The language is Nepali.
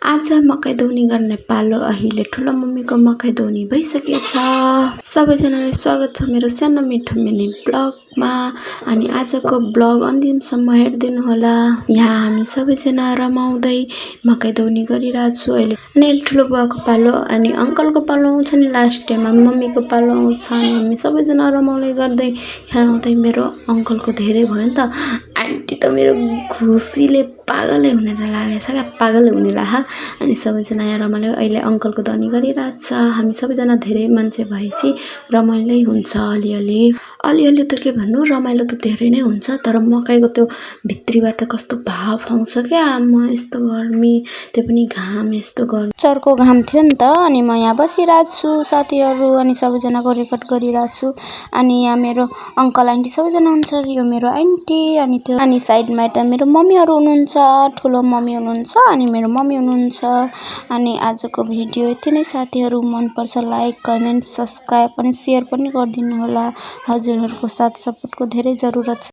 आज मकै धुनी गर्ने पालो अहिले ठुलो मम्मीको मकै धुनी भइसकेछ। सबैजनालाई स्वागत छ मेरो सानो मिठो मिनी ब्लगमा। अनि आजको ब्लग अन्तिमसम्म हेरिदिनु होला। यहाँ हामी सबैजना रमाउँदै मकै धुनी गरिरहेछु अहिले। अनि ठुलो बुवाको पालो अनि अङ्कलको पालो आउँछ नि लास्ट टाइममा मम्मीको पालो आउँछ अनि हामी सबैजना रमाउँदै गर्दै खेलाउँदै मेरो अङ्कलको धेरै भयो नि त। आन्टी त मेरो खुसीले पागलै हुने लागेछ क्या, पागलै हुने लाग्यो। अनि सबैजना यहाँ रमाइलो अहिले अङ्कलको धनी गरिरहेछ। हामी सबैजना धेरै मान्छे भएपछि रमाइलै हुन्छ अलिअलि। अलिअलि त के भन्नु, रमाइलो त धेरै नै हुन्छ, तर मकैको त्यो भित्रीबाट कस्तो भाव आउँछ क्या। म यस्तो गर्मी, त्यो पनि घाम यस्तो गर्मी, चर्को घाम थियो नि त। अनि म यहाँ बसिरहेको छु साथीहरू अनि सबैजनाको रेकर्ड गरिरहेको छु। अनि यहाँ मेरो अङ्कल आन्टी सबैजना हुन्छ। यो मेरो आन्टी अनि त्यो अनि साइडमा यता मेरो मम्मीहरू हुनुहुन्छ, ठुलो मम्मी हुनुहुन्छ अनि मेरो मम्मी हुनुहुन्छ। अनि आजको भिडियो यति नै साथीहरू, मनपर्छ लाइक कमेन्ट सब्सक्राइब अनि सेयर पनि गरिदिनु होला। हजुरहरूको साथ सपोर्टको धेरै जरुरत छ।